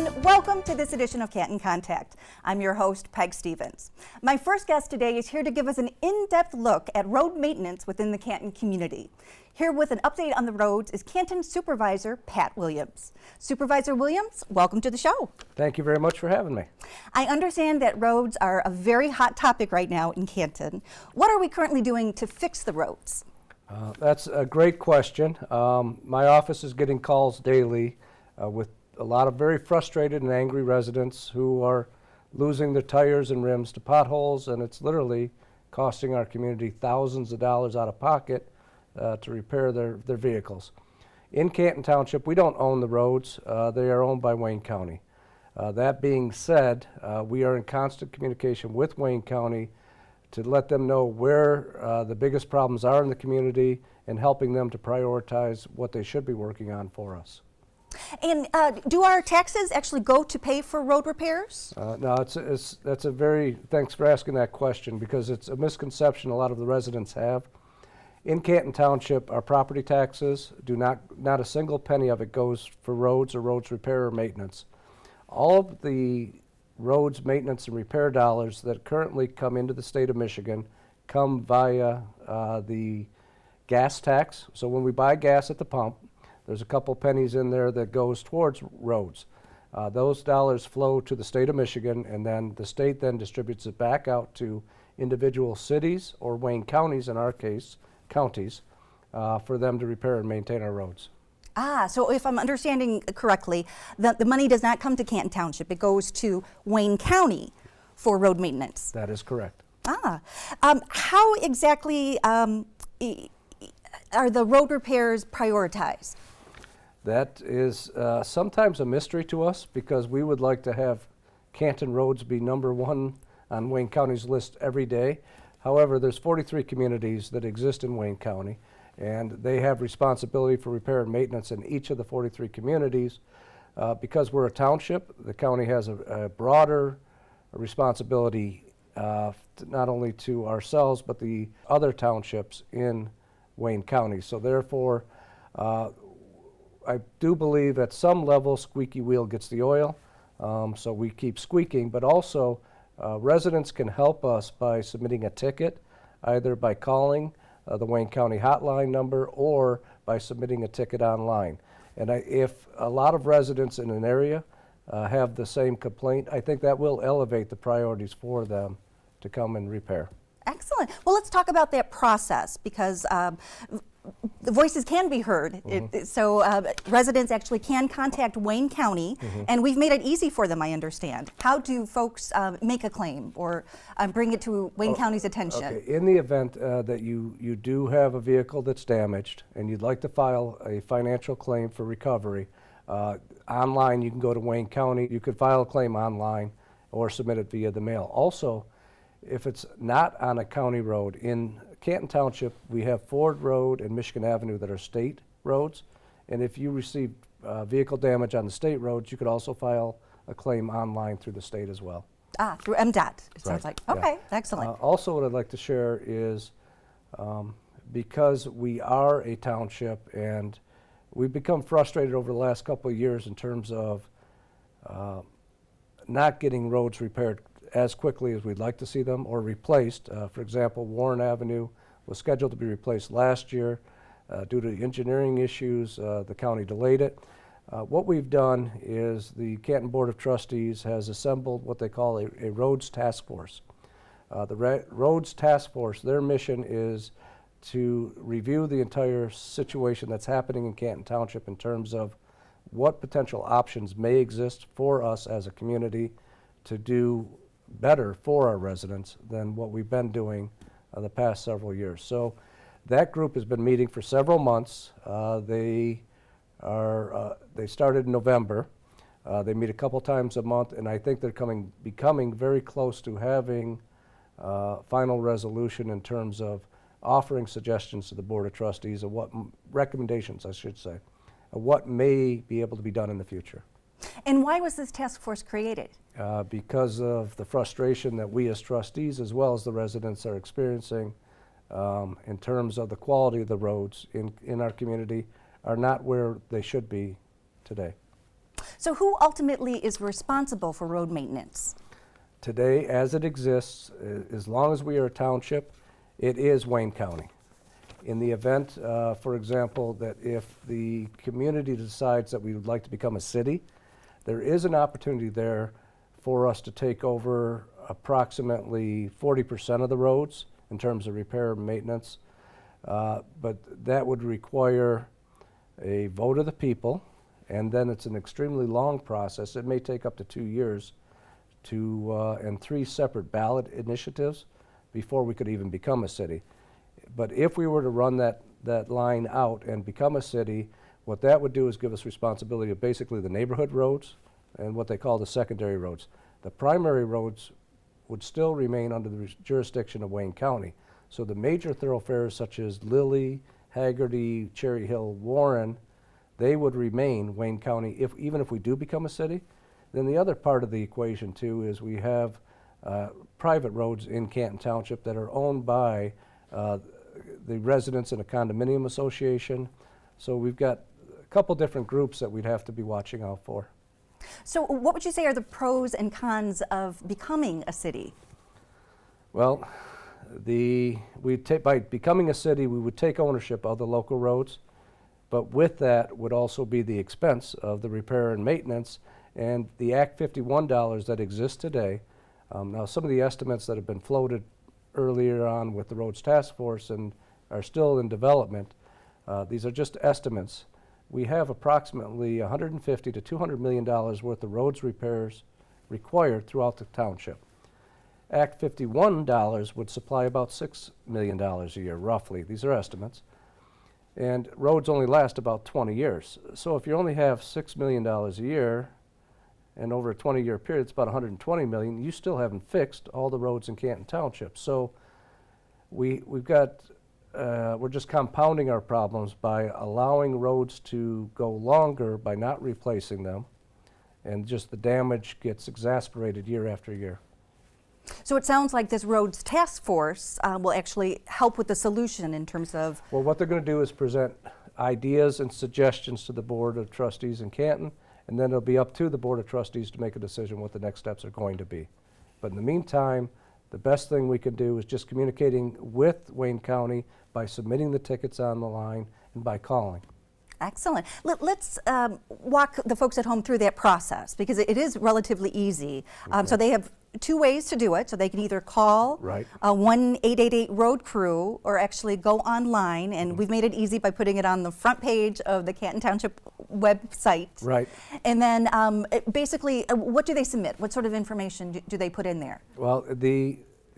everyone. Welcome to this edition of Canton Contact. I'm your host, Peg Stevens. My first guest today is here to give us an in-depth look at road maintenance within the Canton community. Here with an update on the roads is Canton Supervisor Pat Williams. Supervisor Williams, welcome to the show. Thank you very much for having me. I understand that roads are a very hot topic right now in Canton. What are we currently doing to fix the roads? That's a great question. My office is getting calls daily with a lot of very frustrated and angry residents who are losing their tires and rims to potholes, and it's literally costing our community thousands of dollars out of pocket to repair their vehicles. In Canton Township, we don't own the roads. They are owned by Wayne County. That being said, we are in constant communication with Wayne County to let them know where the biggest problems are in the community and helping them to prioritize what they should be working on for us. And do our taxes actually go to pay for road repairs? No, that's a very, thanks for asking that question, because it's a misconception a lot of the residents have. In Canton Township, our property taxes do not a single penny of it goes for roads or roads repair or maintenance. All of the roads maintenance and repair dollars that currently come into the state of Michigan come via the gas tax. So when we buy gas at the pump, there's a couple pennies in there that goes towards roads. Those dollars flow to the state of Michigan, and then the state then distributes it back out to individual cities, or Wayne counties in our case, counties, for them to repair and maintain our roads. So if I'm understanding correctly, the money does not come to Canton Township. It goes to Wayne County for road maintenance. That is correct. How exactly are the road repairs prioritized? That is sometimes a mystery to us, because we would like to have Canton roads be number one on Wayne County's list every day. However, there's 43 communities that exist in Wayne County, and they have responsibility for repair and maintenance in each of the 43 communities. Because we're a township, the county has a broader responsibility not only to ourselves, but the other townships in Wayne County. So therefore, I do believe at some level squeaky wheel gets the oil, so we keep squeaking, but also residents can help us by submitting a ticket, either by calling the Wayne County hotline number or by submitting a ticket online. And if a lot of residents in an area have the same complaint, I think that will elevate the priorities for them to come and repair. Excellent. Well, let's talk about that process, because the voices can be heard. Mm-hmm. So residents actually can contact Wayne County, and we've made it easy for them, I understand. How do folks make a claim or bring it to Wayne County's attention? Okay. In the event that you do have a vehicle that's damaged and you'd like to file a financial claim for recovery, online you can go to Wayne County. You could file a claim online or submit it via the mail. Also, if it's not on a county road, in Canton Township, we have Ford Road and Michigan Avenue that are state roads. And if you receive vehicle damage on the state roads, you could also file a claim online through the state as well. Through MDOT, it sounds Right. like. Okay, Yeah. excellent. Also, what I'd like to share is because we are a township and we've become frustrated over the last couple of years in terms of not getting roads repaired as quickly as we'd like to see them or replaced. For example, Warren Avenue was scheduled to be replaced last year. Due to engineering issues, the county delayed it. What we've done is the Canton Board of Trustees has assembled what they call a roads task force. The roads task force, their mission is to review the entire situation that's happening in Canton Township in terms of what potential options may exist for us as a community to do better for our residents than what we've been doing the past several years. So that group has been meeting for several months. They started in November. They meet a couple times a month, and I think they're becoming very close to having final resolution in terms of offering suggestions to the Board of Trustees of what recommendations, I should say, of what may be able to be done in the future. And why was this task force created? Because of the frustration that we as trustees, as well as the residents, are experiencing in terms of the quality of the roads in our community are not where they should be today. So who ultimately is responsible for road maintenance? Today, as it exists, as long as we are a township, it is Wayne County. In the event, for example, that if the community decides that we would like to become a city, there is an opportunity there for us to take over approximately 40% of the roads in terms of repair and maintenance. But that would require a vote of the people, and then it's an extremely long process. It may take up to 2 years and 3 separate ballot initiatives before we could even become a city. But if we were to run that line out and become a city, what that would do is give us responsibility of basically the neighborhood roads and what they call the secondary roads. The primary roads would still remain under the jurisdiction of Wayne County. So the major thoroughfares such as Lilly, Haggerty, Cherry Hill, Warren, they would remain Wayne County even if we do become a city. Then the other part of the equation too is we have private roads in Canton Township that are owned by the residents in a condominium association. So we've got a couple different groups that we'd have to be watching out for. So what would you say are the pros and cons of becoming a city? Well, by becoming a city, we would take ownership of the local roads, but with that would also be the expense of the repair and maintenance and the Act 51 dollars that exist today. Now, some of the estimates that have been floated earlier on with the Roads Task Force and are still in development, these are just estimates. We have approximately $150 to $200 million worth of roads repairs required throughout the township. Act 51 dollars would supply about $6 million a year, roughly. These are estimates. And roads only last about 20 years. So if you only have $6 million a year, and over a 20-year period, it's about $120 million, you still haven't fixed all the roads in Canton Township. So we're just compounding our problems by allowing roads to go longer by not replacing them, and just the damage gets exacerbated year after year. So it sounds like this roads task force will actually help with the solution in terms of... Well, what they're going to do is present ideas and suggestions to the Board of Trustees in Canton, and then it'll be up to the Board of Trustees to make a decision what the next steps are going to be. But in the meantime, the best thing we can do is just communicating with Wayne County by submitting the tickets on the line and by calling. Excellent. Let's walk the folks at home through that process, because it is relatively easy. Okay. So they have 2 ways to do it. So they can either call 1-888-ROAD-CREW or actually go online, and we've made it easy by putting it on the front page of the Canton Township website. Right. And then basically, what do they submit? What sort of information do they put in there? Well,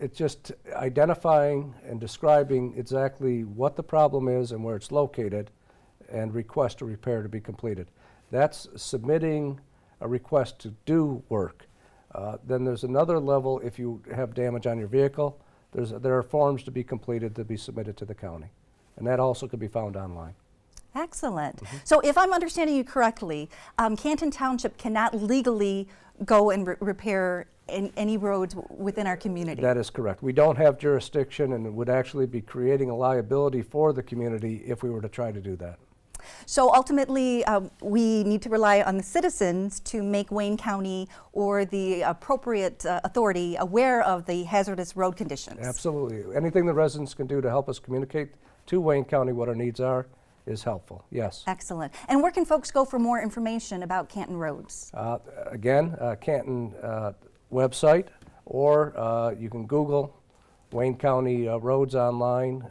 it's just identifying and describing exactly what the problem is and where it's located, and request a repair to be completed. That's submitting a request to do work. Then there's another level if you have damage on your vehicle. There are forms to be completed to be submitted to the county, and that also can be found online. Excellent. So if I'm understanding you correctly, Canton Township cannot legally go and repair any roads within our community. That is correct. We don't have jurisdiction, and it would actually be creating a liability for the community if we were to try to do that. So ultimately, we need to rely on the citizens to make Wayne County or the appropriate authority aware of the hazardous road conditions. Absolutely. Anything the residents can do to help us communicate to Wayne County what our needs are is helpful, yes. Excellent. And where can folks go for more information about Canton roads? Again, Canton website, or you can Google Wayne County roads online,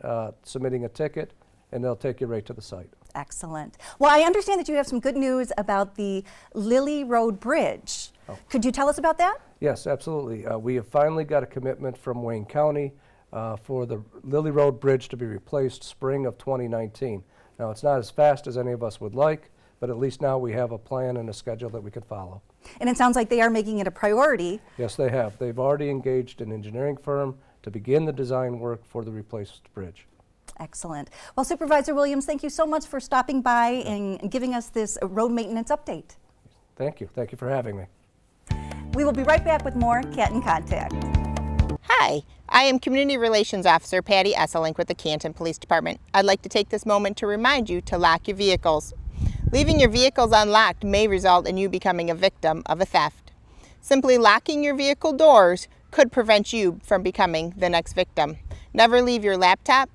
submitting a ticket, and they'll take you right to the site. Excellent. Well, I understand that you have some good news about the Lilly Road Bridge. Oh. Could you tell us about that? Yes, absolutely. We have finally got a commitment from Wayne County for the Lilly Road Bridge to be replaced spring of 2019. Now, it's not as fast as any of us would like, but at least now we have a plan and a schedule that we can follow. And it sounds like they are making it a priority. Yes, they have. They've already engaged an engineering firm to begin the design work for the replaced bridge. Excellent. Well, Supervisor Williams, thank you so much for stopping by and giving us this road maintenance update. Thank you. Thank you for having me. We will be right back with more Canton Contact. Hi, I am Community Relations Officer Patty Esselink with the Canton Police Department. I'd like to take this moment to remind you to lock your vehicles. Leaving your vehicles unlocked may result in you becoming a victim of a theft. Simply locking your vehicle doors could prevent you from becoming the next victim. Never leave your laptop,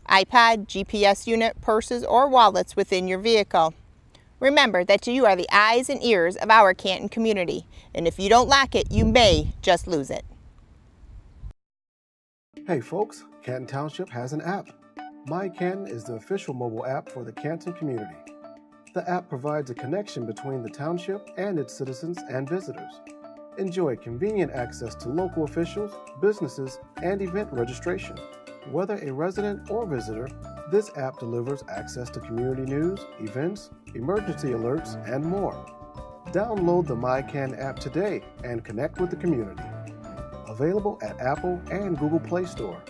iPod, GPS unit, purses, or wallets within your vehicle. Remember that you are the eyes and ears of our Canton community, and if you don't lock it, you may just lose it. Hey folks, Canton Township has an app. My Canton is the official mobile app for the Canton community. The app provides a connection between the township and its citizens and visitors. Enjoy convenient access to local officials, businesses, and event registration. Whether a resident or visitor, this app delivers access to community news, events, emergency alerts, and more. Download the MyCan app today and connect with the community. Available at Apple and Google Play Store.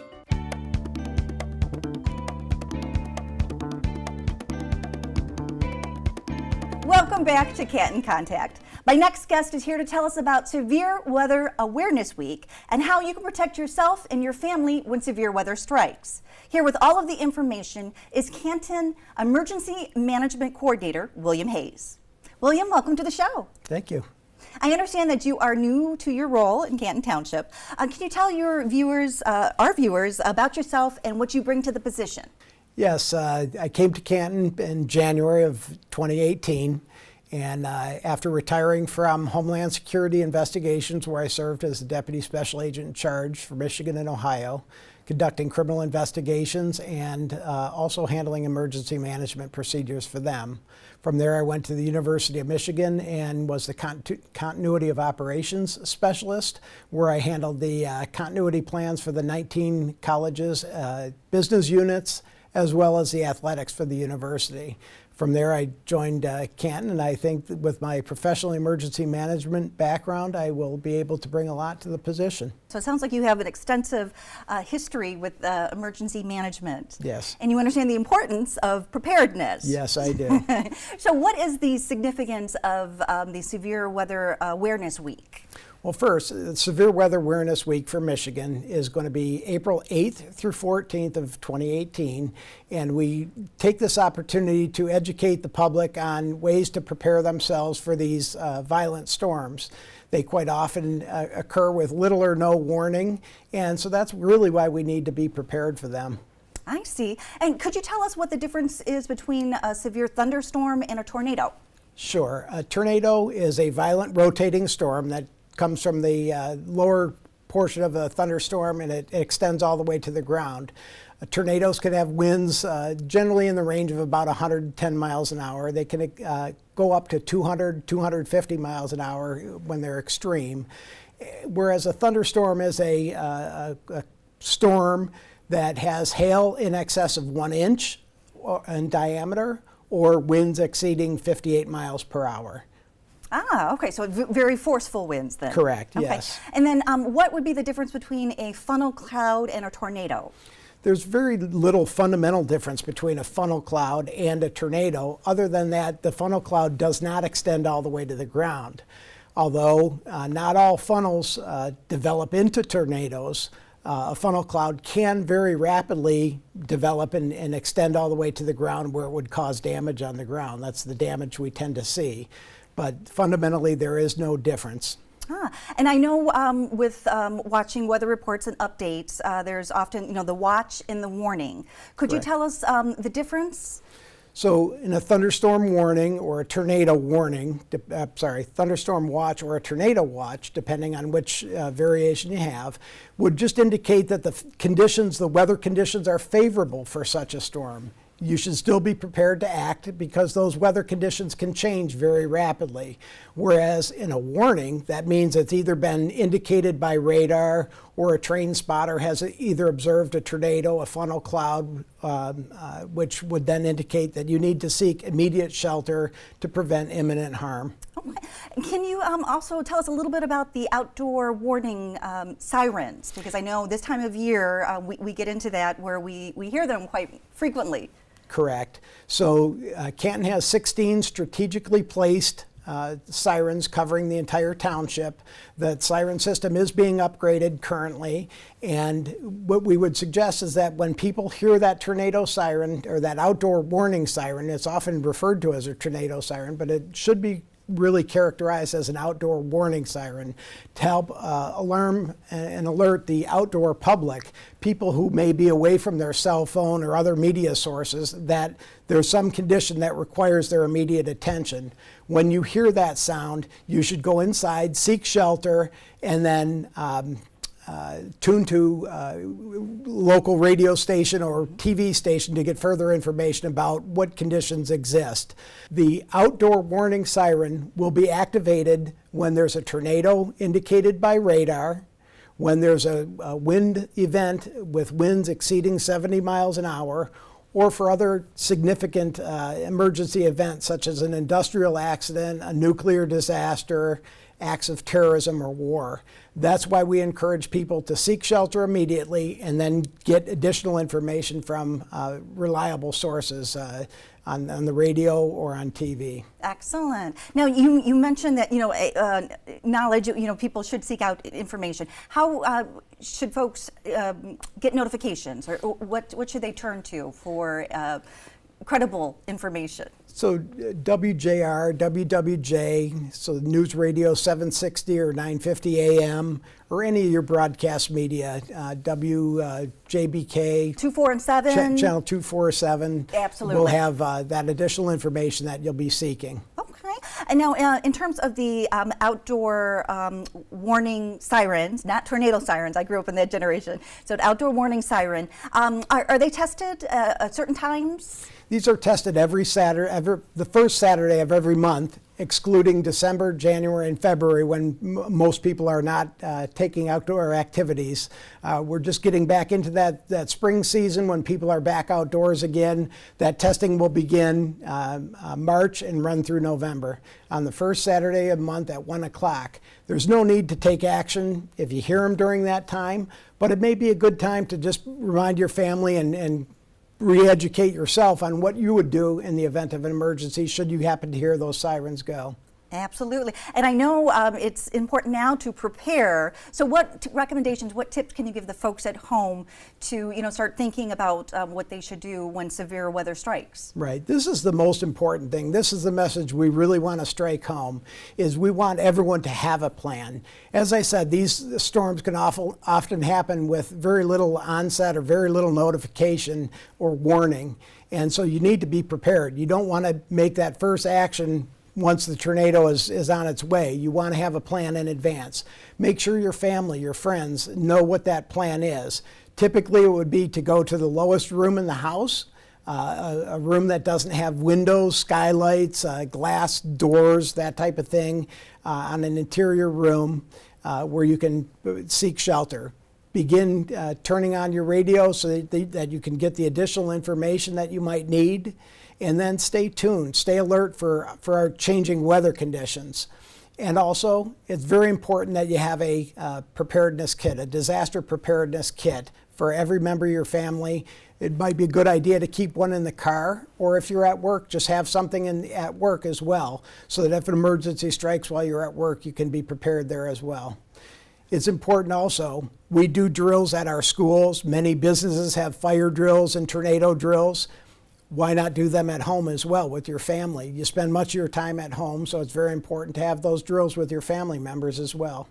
Welcome back to Canton Contact. My next guest is here to tell us about Severe Weather Awareness Week and how you can protect yourself and your family when severe weather strikes. Here with all of the information is Canton Emergency Management Coordinator, William Hayes. William, welcome to the show. Thank you. I understand that you are new to your role in Canton Township. Can you tell your viewers, our viewers, about yourself and what you bring to the position? Yes, I came to Canton in January of 2018, and after retiring from Homeland Security Investigations, where I served as the Deputy Special Agent in charge for Michigan and Ohio, conducting criminal investigations and also handling emergency management procedures for them. From there, I went to the University of Michigan and was the Continuity of Operations Specialist, where I handled the continuity plans for the 19 colleges, business units, as well as the athletics for the university. From there, I joined Canton, and I think that with my professional emergency management background, I will be able to bring a lot to the position. So it sounds like you have an extensive history with emergency management. Yes. And you understand the importance of preparedness. Yes, I do. So what is the significance of the Severe Weather Awareness Week? Well, first, the Severe Weather Awareness Week for Michigan is going to be April 8th through 14th of 2018, and we take this opportunity to educate the public on ways to prepare themselves for these violent storms. They quite often occur with little or no warning, and so that's really why we need to be prepared for them. I see. And could you tell us what the difference is between a severe thunderstorm and a tornado? Sure. A tornado is a violent rotating storm that comes from the lower portion of a thunderstorm, and it extends all the way to the ground. Tornadoes can have winds generally in the range of about 110 miles an hour. They can go up to 200, 250 miles an hour when they're extreme. Whereas a thunderstorm is a storm that has hail in excess of 1 inch in diameter or winds exceeding 58 miles per hour. Ah, okay, so very forceful winds then. Correct, okay. yes. And then what would be the difference between a funnel cloud and a tornado? There's very little fundamental difference between a funnel cloud and a tornado, other than that the funnel cloud does not extend all the way to the ground. Although not all funnels develop into tornadoes, a funnel cloud can very rapidly develop and extend all the way to the ground where it would cause damage on the ground. That's the damage we tend to see. But fundamentally, there is no difference. And I know with watching weather reports and updates, there's often, the watch and the warning. Could Correct. you tell us the difference? So in a thunderstorm warning or a tornado warning, thunderstorm watch or a tornado watch, depending on which variation you have, would just indicate that the weather conditions are favorable for such a storm. You should still be prepared to act because those weather conditions can change very rapidly. Whereas in a warning, that means it's either been indicated by radar or a train spotter has either observed a tornado, a funnel cloud, which would then indicate that you need to seek immediate shelter to prevent imminent harm. Okay. Can you also tell us a little bit about the outdoor warning sirens? Because I know this time of year we get into that where we hear them quite frequently. Correct. So Canton has 16 strategically placed sirens covering the entire township. The siren system is being upgraded currently, and what we would suggest is that when people hear that tornado siren or that outdoor warning siren, it's often referred to as a tornado siren, but it should be really characterized as an outdoor warning siren to help alarm and alert the outdoor public, people who may be away from their cell phone or other media sources, that there's some condition that requires their immediate attention. When you hear that sound, you should go inside, seek shelter, and then tune to local radio station or TV station to get further information about what conditions exist. The outdoor warning siren will be activated when there's a tornado indicated by radar, when there's a wind event with winds exceeding 70 miles an hour, or for other significant emergency events such as an industrial accident, a nuclear disaster, acts of terrorism or war. That's why we encourage people to seek shelter immediately and then get additional information from reliable sources on the radio or on TV. Excellent. Now, you mentioned that, knowledge, people should seek out information. How should folks get notifications, or what should they turn to for credible information? So WJR, WWJ, so News Radio 760 or 950 AM, or any of your broadcast media, WJBK. 247. Channel 247. Absolutely. Will have that additional information that you'll be seeking. Okay. And now, in terms of the outdoor warning sirens, not tornado sirens, I grew up in that generation, so the outdoor warning siren, are they tested at certain times? These are tested every Saturday, the first Saturday of every month, excluding December, January, and February when most people are not taking outdoor activities. We're just getting back into that spring season when people are back outdoors again. That testing will begin March and run through November on the first Saturday of the month at 1 o'clock. There's no need to take action if you hear them during that time, but it may be a good time to just remind your family and re-educate yourself on what you would do in the event of an emergency should you happen to hear those sirens go. Absolutely. And I know it's important now to prepare. So what recommendations, what tips can you give the folks at home to, start thinking about what they should do when severe weather strikes? Right. This is the most important thing. This is the message we really want to strike home, is we want everyone to have a plan. As I said, these storms can often happen with very little onset or very little notification or warning. And so you need to be prepared. You don't want to make that first action once the tornado is on its way. You want to have a plan in advance. Make sure your family, your friends know what that plan is. Typically, it would be to go to the lowest room in the house, a room that doesn't have windows, skylights, glass doors, that type of thing, on an interior room where you can seek shelter. Begin turning on your radio so that you can get the additional information that you might need. And then stay tuned, stay alert for our changing weather conditions. And also, it's very important that you have a preparedness kit, a disaster preparedness kit for every member of your family. It might be a good idea to keep one in the car, or if you're at work, just have something at work as well, so that if an emergency strikes while you're at work, you can be prepared there as well. It's important also, we do drills at our schools. Many businesses have fire drills and tornado drills. Why not do them at home as well with your family? You spend much of your time at home, so it's very important to have those drills with your family members as well.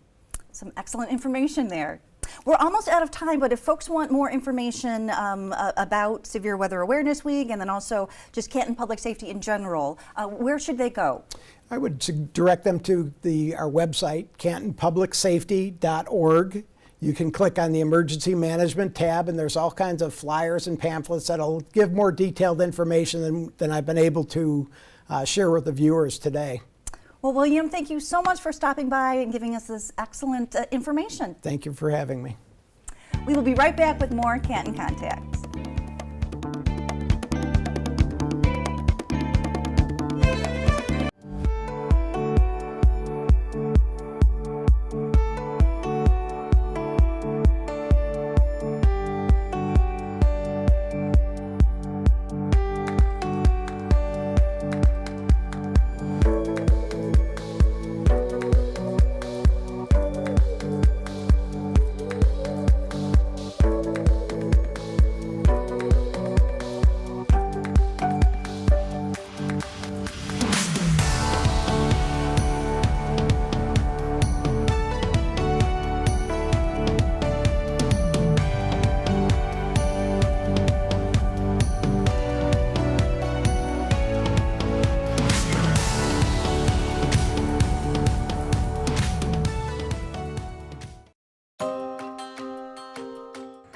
Some excellent information there. We're almost out of time, but if folks want more information about Severe Weather Awareness Week and then also just Canton Public Safety in general, where should they go? I would direct them to our website, cantonpublicsafety.org. You can click on the Emergency Management tab, and there's all kinds of flyers and pamphlets that'll give more detailed information than I've been able to share with the viewers today. Well, William, thank you so much for stopping by and giving us this excellent information. Thank you for having me. We will be right back with more Canton Contacts.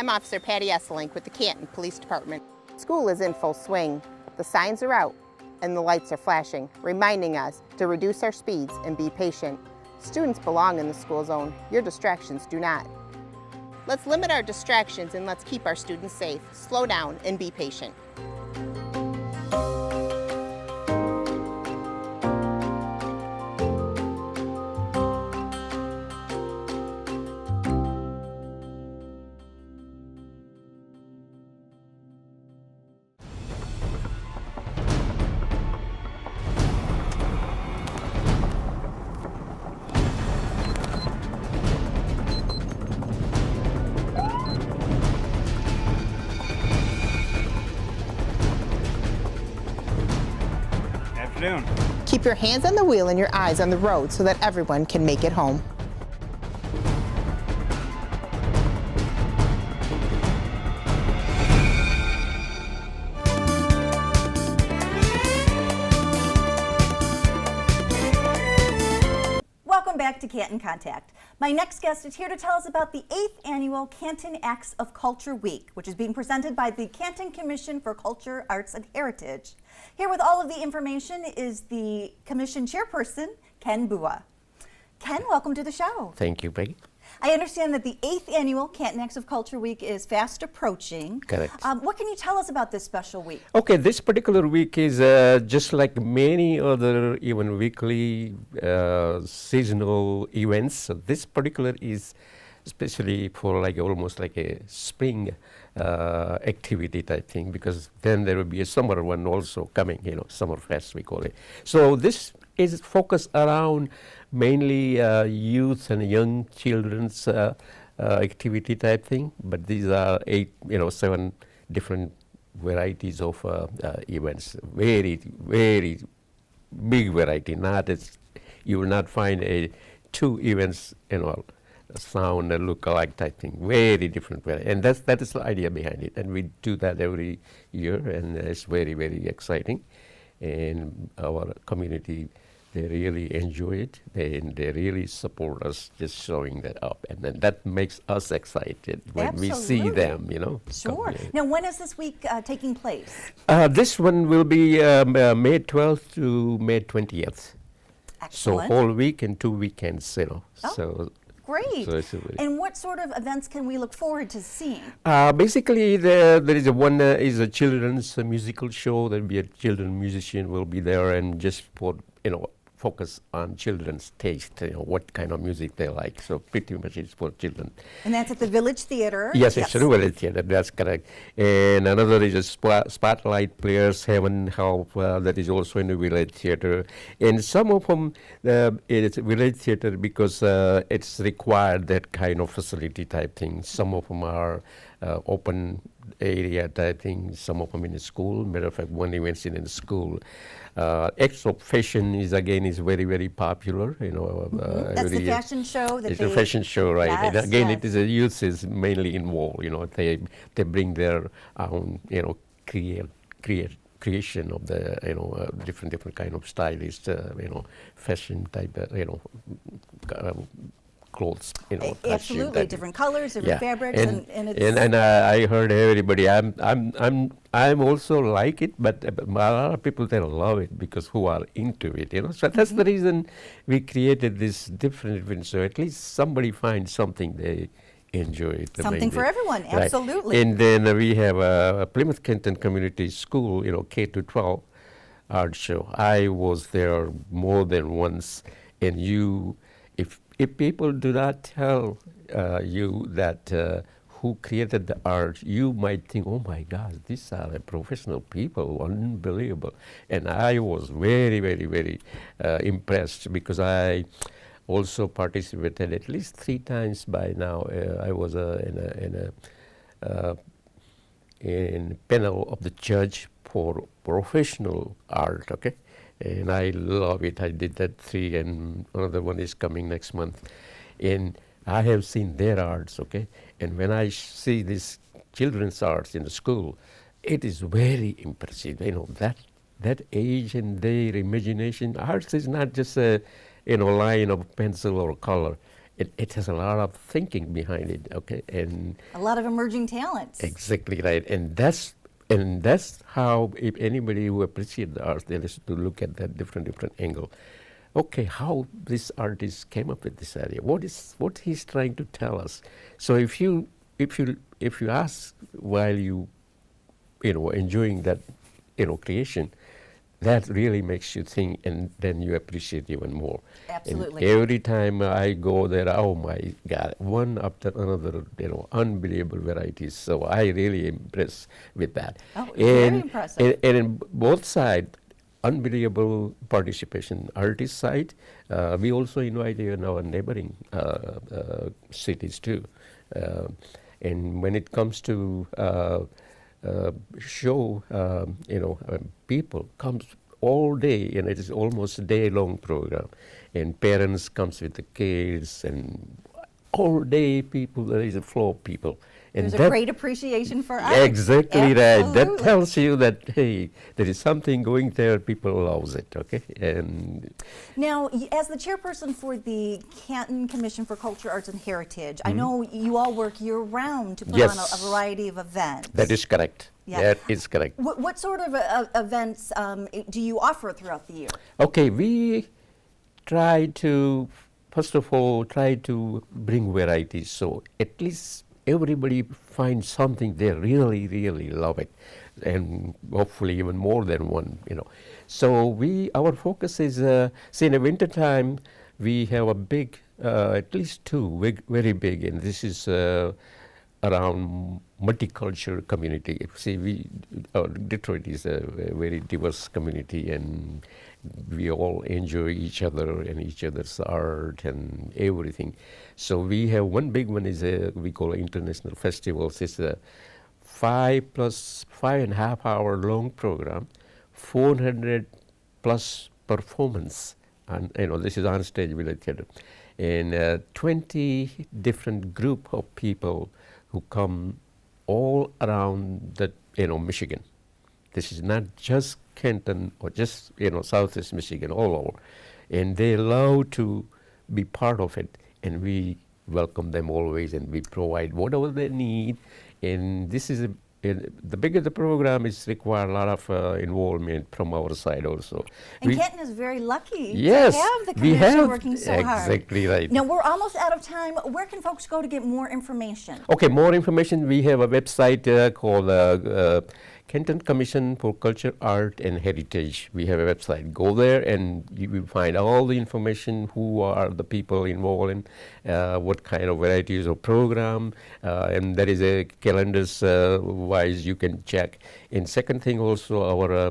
I'm Officer Patty Esselink with the Canton Police Department. School is in full swing. The signs are out and the lights are flashing, reminding us to reduce our speeds and be patient. Students belong in the school zone. Your distractions do not. Let's limit our distractions and let's keep our students safe. Slow down and be patient. Afternoon. Keep your hands on the wheel and your eyes on the road so that everyone can make it home. Welcome back to Canton Contact. My next guest is here to tell us about the 8th annual Canton Acts of Culture Week, which is being presented by the Canton Commission for Culture, Arts, and Heritage. Here with all of the information is the Commission Chairperson, Ken Bua. Ken, welcome to the show. Thank you, Peggy. I understand that the 8th annual Canton Acts of Culture Week is fast approaching. Correct. What can you tell us about this special week? Okay, this particular week is just like many other even weekly seasonal events. So this particular is especially for like almost like a spring activity type thing, because then there will be a summer one also coming, Summer Fest we call it. So this is focused around mainly youth and young children's activity type thing, but these are 7 different varieties of events. Very, very big variety. You will not find 2 events, sound and look alike type thing. Very different variety, and that is the idea behind it. And we do that every year, and it's very, very exciting. And our community, they really enjoy it, and they really support us just showing that up. And then that makes us excited when we see them, Sure. Now, when is this week taking place? This one will be May 12th to May 20th. Excellent. So whole week and 2 weekends, Oh, So great. so it's a really And what sort of events can we look forward to seeing? basically, there is is a children's musical show. There'll be a children musician will be there, and just for focus on children's taste, what kind of music they like. So pretty much it's for children. And that's at the Village Theater. Yes, it's a Village Theater, that's correct. And another is a Spotlight Players Heaven Help, that is also in the Village Theater. And some of them, it's a Village Theater because it's required that kind of facility type thing. Some of them are open area type thing, some of them in the school. Matter of fact, one event's in the school. Acts of Fashion is very, very popular. That's the fashion show. It's a fashion show, right? Yes, and again, yes. it is the youth is mainly involved. They bring their own, creation of the, different kind of stylist, fashion type, clothes, costume Absolutely, type. different colors, different fabrics, and it's And I heard everybody. I'm also like it, but a lot of people they love it because who are into it, So that's the reason we created this different event. So at least somebody finds something they enjoy it. something for everyone. Right. Absolutely. And then we have a Plymouth Canton Community School, K to 12 art show. I was there more than once, and if people do not tell you that who created the art, you might think, oh my God, these are professional people, unbelievable. And I was very, very, very impressed because I also participated at least 3 times by now. I was in panel of the judge for professional art, okay? And I love it. I did that 3, and another one is coming next month. And I have seen their arts, okay? And when I see these children's arts in the school, it is very impressive. That age and their imagination. Arts is not just a line of pencil or color. it has a lot of thinking behind it, okay? And A lot of emerging talents. exactly right. And that's how, if anybody who appreciates the arts, they listen to look at that different angle. Okay, how this artist came up with this idea? What he's trying to tell us? So if you ask while you enjoying that creation, that really makes you think, and then you appreciate even more. Absolutely. And every time I go there, oh my God, one after another, unbelievable varieties. So I really impressed with that. Oh, very impressive. And in both sides, unbelievable participation. Artist side, we also invite in our neighboring cities too. And when it comes to show, people comes all day, and it is almost a day-long program. And parents comes with the kids, and all day people, there is a flow of people. And There's a great appreciation for art. exactly right. That Absolutely. tells you that, hey, there is something going there, people loves it, okay? And Now, as the chairperson for the Canton Commission for Culture, Arts, and Heritage, I know you all work year-round to put on a Yes. variety of events. that is correct. Yeah. That is correct. What sort of events do you offer throughout the year? Okay, we try to, first of all, try to bring varieties. So at least everybody finds something they really love it, and hopefully even more than one. So our focus is, say in the winter time, we have a big, at least two, very big, and this is around multicultural community. See, Detroit is a very diverse community, and we all enjoy each other and each other's art and everything. So we have one big one is we call international festivals. It's a 5 plus 5.5 hour long program, 400 plus performance, and this is on stage related, and 20 different group of people who come all around Michigan. This is not just Canton or just Southeast Michigan, all over, and they love to be part of it, and we welcome them always, and we provide whatever they need. And this is the bigger the program is, require a lot of involvement from our side also. And Canton is very lucky Yes, to have the we commission have working so hard. exactly right. Now, we're almost out of time. Where can folks go to get more information? Okay, more information. We have a website called Canton Commission for Culture, Art, and Heritage. We have a website. Go there and you will find all the information, who are the people involved in, what kind of varieties of program, and there is a calendars wise you can check. And second thing also, our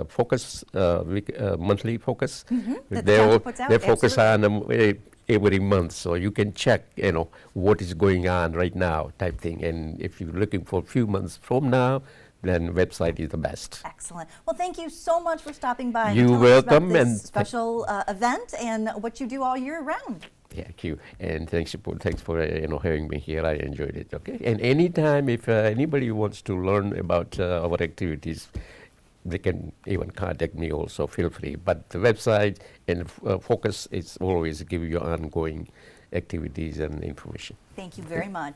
focus, monthly focus. That the county puts out, They focus on every month, so you can check, what is going on right now, type thing. And if you're looking for a few months from now, then website is the best. Excellent. Well, thank you so much for stopping by You're and telling us about welcome, this and special event and what you do all year round. Thank you, and thanks for having me here. I enjoyed it. Okay, and anytime if anybody wants to learn about our activities, they can even contact me also. Feel free. But the website and focus is always give you ongoing activities and information. Thank you very much.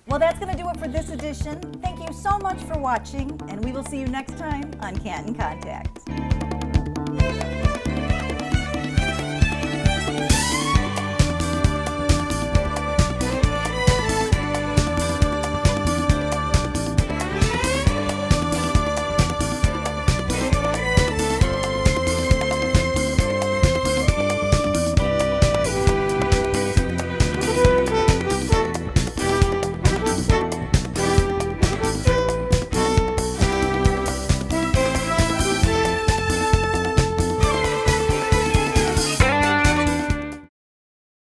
Well, that's going to do it for this edition. Thank you so much for watching, and we will see you next time on Canton Contact.